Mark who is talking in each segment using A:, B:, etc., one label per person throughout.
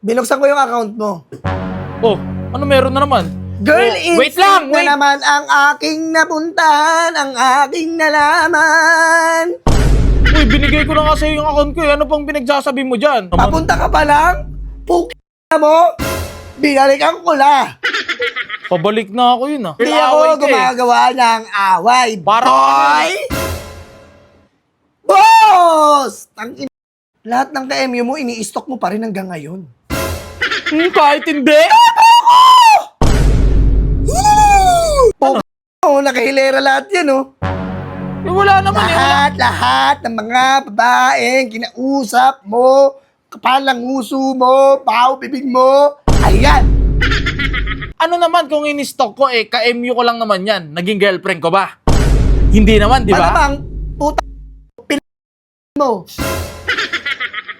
A: Binuksan ko yung account mo.
B: Oh, ano meron na naman?
A: Girl,
B: Oh, wait lang, wait.
A: na naman ang aking napuntahan, ang aking nalaman.
B: Uy, binigay ko na nga sa'yo yung account ko eh. Ano pang pinagsasabi mo dyan?
A: Papunta ka pa lang, mo, binalikan ko la.
B: Pabalik na ako yun ah.
A: Hindi
B: Away
A: ako
B: ka eh.
A: gumagawa ng away.
B: Parang
A: Boy! Boss! Lahat ng ka-MU mo, ini-stock mo pa rin hanggang ngayon.
B: Kahit hindi.
A: Oh, nakahilera lahat yan, oh.
B: Eh, wala naman eh. Wala.
A: Lahat ng mga babaeng kinausap mo, kapalang uso mo, baho bibig mo, ayan.
B: Ano naman kung in-stock ko eh, ka-MU ko lang naman yan. Naging girlfriend ko ba? Hindi naman, di ba?
A: Malamang, puta, mo.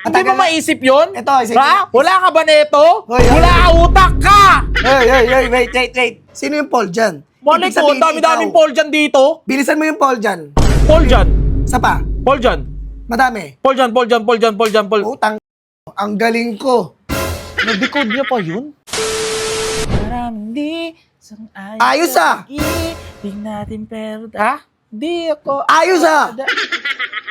B: Hindi mo maisip yun?
A: Ito, sige.
B: Ha? Wala ka ba neto?
A: Hoy, hoy.
B: Wala ka utak ka!
A: Wait. Sino yung Paul dyan?
B: Malay
A: Ibig
B: ko,
A: sabihin,
B: dami-daming
A: ikaw.
B: Paul dyan dito.
A: Bilisan mo yung Paul dyan.
B: Paul dyan.
A: Isa pa.
B: Paul dyan.
A: Madami.
B: Paul dyan, Paul dyan, Paul dyan, Paul dyan, Paul.
A: Utang. Ang galing ko.
B: Nag-decode niya pa yun? Maraming di sang
A: Ayos ah!
B: Di natin pero... Ha? Di ako...
A: Ayos ah!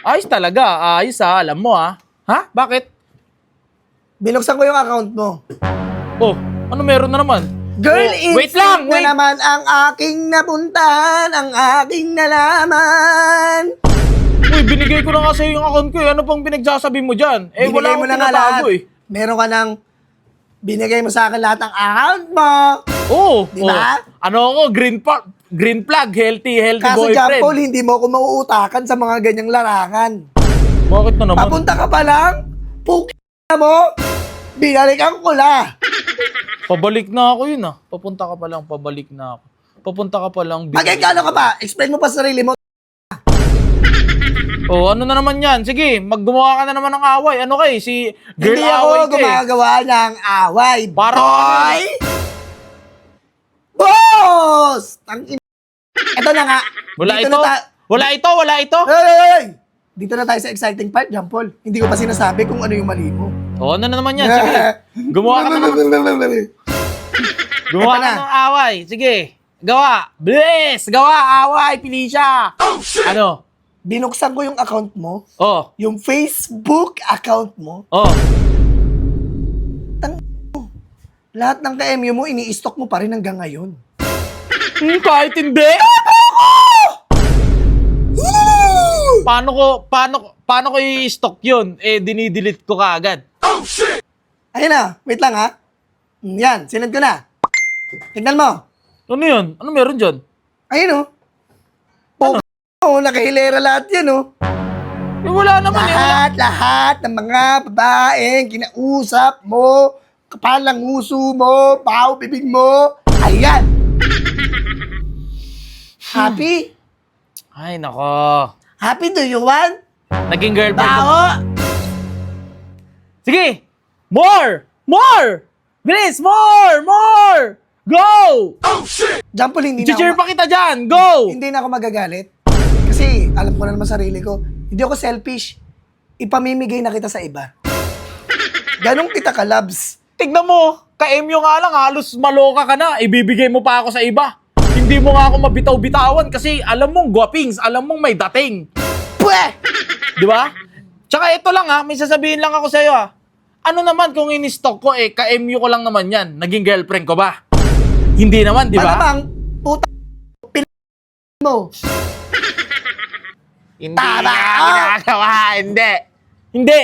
B: Ayos talaga. Ayos ah. Alam mo ah. Ha? Bakit?
A: Binuksan ko yung account mo.
B: Oh, ano meron na naman?
A: Girl,
B: Oh, wait lang, wait.
A: na naman ang aking napuntahan, ang aking nalaman.
B: Uy, binigay ko na nga sa'yo yung account ko eh. Ano pang pinagsasabi mo dyan? Eh,
A: Binigay
B: wala
A: mo
B: akong
A: na nga lahat.
B: tinatago eh.
A: Meron ka ng... Binigay mo sa akin lahat ng account mo.
B: Oo.
A: Di ba?
B: Ano ako, green flag, healthy
A: Kaso
B: boyfriend.
A: John Paul, hindi mo ako mauutakan sa mga ganyang larangan.
B: Bakit na naman?
A: Papunta ka pa lang, mo, binalikan ko la.
B: Pabalik na ako yun ah. Papunta ka pa lang, pabalik na ako. Papunta ka pa lang.
A: Magkano ka pa? Explain mo pa sa sarili mo.
B: Oh, ano na naman yan? Sige, maggumawa ka na naman ng away. Ano kay? Si girl
A: Hindi
B: away
A: ako
B: ka eh.
A: gumagawa ng away.
B: Parang
A: Boy! Boss! Ito na nga.
B: Wala
A: Dito
B: ito?
A: na
B: Wala ito? Wala ito?
A: Hey! Dito na tayo sa exciting part, John Paul. Hindi ko pa sinasabi kung ano yung mali mo.
B: Oh, ano na naman yan? Sige. Gumawa ka na naman. Gumawa
A: Ito
B: ka
A: na.
B: ng away. Sige. Gawa. Bless! Gawa, away, Felicia. Ano?
A: Binuksan ko yung account mo,
B: Oh.
A: yung Facebook account mo.
B: Oh.
A: Lahat ng ka-MU mo, ini-stock mo pa rin hanggang ngayon.
B: Kahit hindi? Paano ko i-stock yun? Eh, dinidelete ko kaagad.
A: Ayun na, wait lang ha. Yan, sinend ko na. Tignan mo.
B: Ano yun? Ano meron dyan?
A: Ayun oh, nakahilera lahat yan oh.
B: Eh, wala naman eh. Wala.
A: Lahat ng mga babaeng kinausap mo, kapalang uso mo, baho bibig mo, ayan. Happy?
B: Ay, nako.
A: Happy do you want?
B: Naging girlfriend mo.
A: Baho?
B: Sige! More! More! Bilis! More! Go!
A: John Paul, hindi na
B: Cheer
A: ako,
B: pa kita dyan! Go!
A: hindi na ako magagalit. Kasi alam ko na naman sarili ko, hindi ako selfish. Ipamimigay na kita sa iba. Ganong kita ka-loves.
B: Tignan mo, ka-MU nga lang, halos maloka ka na. Ibibigay mo pa ako sa iba. Hindi mo nga ako mabitaw-bitawan kasi alam mong guwapings, alam mong may dating.
A: Pweh!
B: Di ba? Tsaka ito lang ha, may sasabihin lang ako sa'yo ha. Ano naman kung in-stock ko eh, ka-MU ko lang naman yan. Naging girlfriend ko ba? Hindi naman, di ba?
A: Malamang, puta, mo.
B: Hindi
A: Tama!
B: nga ginagawa, hindi. Hindi.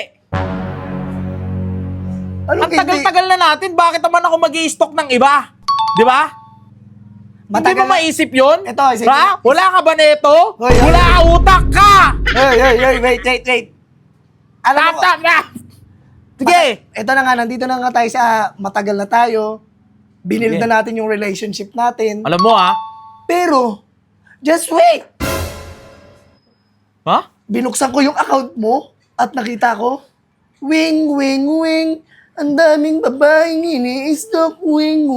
A: Ano
B: Ang tagal-tagal na natin, bakit naman ako mag-i-stock ng iba? Di ba? Hindi mo maisip yun?
A: Ito, sige.
B: Ha? Wala ka ba neto?
A: Hoy, hoy.
B: Wala ka utak ka!
A: Wait. Alam mo,
B: Tap na! Sige!
A: ito na nga, nandito na nga tayo sa matagal na tayo. Binild
B: Sige.
A: na natin yung relationship natin.
B: Alam mo ha?
A: Pero, just wait!
B: Ha?
A: Binuksan ko yung account mo at nakita ko, wing, ang daming babaeng ini-stock, wing.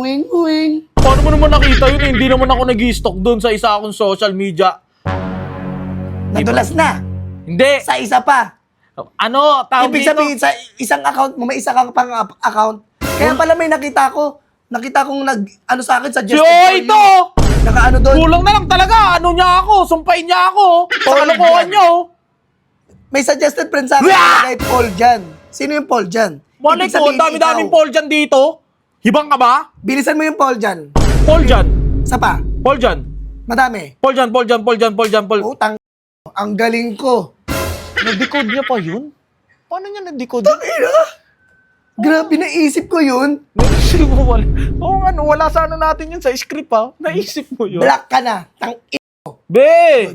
B: Paano mo naman nakita yun? Hindi naman ako nag-i-stock doon sa isa akong social media.
A: Nadulas na.
B: Hindi.
A: Sa isa pa.
B: Ano? Tawag
A: Ibig
B: dito?
A: sabihin, sa isang account mo, may isa kang pang account, Kaya pala may nakita ko. Nakita kong ano sa akin,
B: Si
A: suggested
B: Oy
A: for you.
B: ito!
A: Nakaano doon.
B: Kulang na lang talaga. Ano niya ako? Sumpain niya ako. Sa
A: Paul
B: kalokohan
A: Jan.
B: niyo.
A: May suggested friend sa akin kay Paul Jan. Sino yung Paul Jan?
B: Malay
A: Ibig
B: ko,
A: sabihin,
B: dami-daming
A: ikaw.
B: Paul Jan dito. Hibang ka ba?
A: Bilisan mo yung Paul Jan.
B: Paul Jan.
A: Sa pa.
B: Paul Jan.
A: Madami.
B: Paul Jan, Paul Jan, Paul Jan, Paul Jan, Paul.
A: Utang. Ang galing ko.
B: Na-decode niya pa yun? Paano niya na-decode?
A: Ina! Grabe, naisip ko yun.
B: Naisip mo wala. Oo nga, no, wala sa ano natin yun sa script ha. Naisip mo yun.
A: Black ka na. Tang
B: Be!